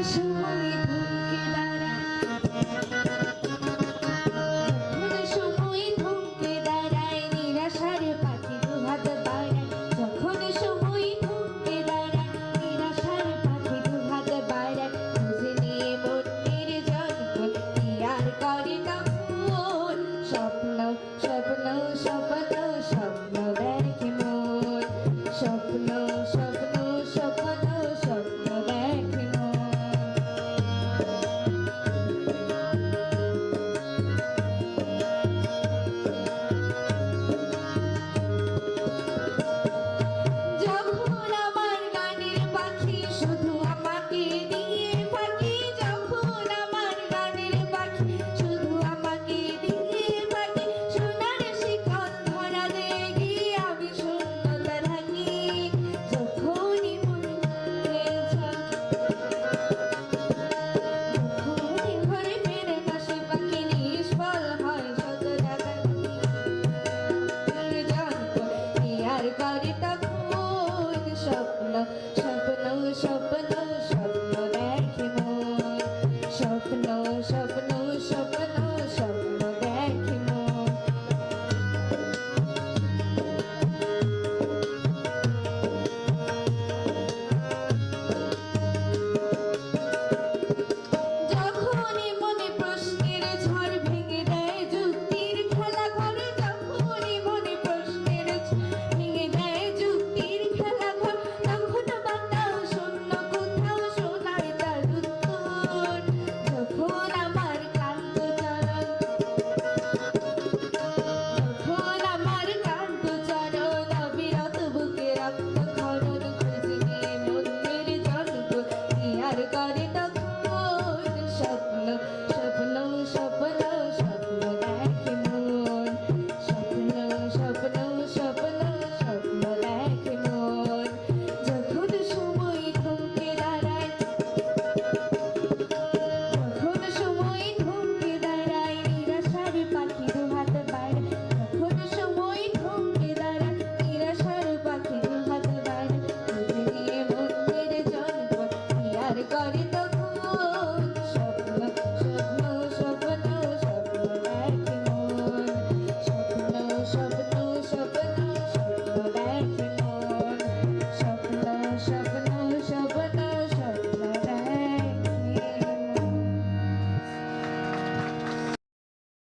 সময় থমকে দাঁড়ায়, সময় থমকে দাঁড়ায়, নিরাশার পাখি দুহাত বাড়ায়। যখন সময় থমকে দাঁড়ায়, নিরাশার পাখি দুহাত বাড়ায়। খুঁজে নিয়ে মনের জনপদ কি আর করে তখন। স্বপ্ন স্বপ্ন স্বপ্ন স্বপ্ন দেখে মন, স্বপ্ন স্বপ্ন স্বপ্ন স্বপ্ন দেখে মন। যখন আমার গানের পাখি শুধু আমাকে দিয়ে ফাঁকি, যখন আমার গানের পাখি শুধু আমাকে দিয়ে ফাঁকি, সোনার শিকল ধরা দেয় গিয়ে আমি শূন্যতা থাকি। যখনই মনে যখনই ঘরে ফেরে কাশি পাখি নিষ্ফল হয় শত টাকা আর করে তখন। স্বপ্ন স্বপ্ন স্বপ্ন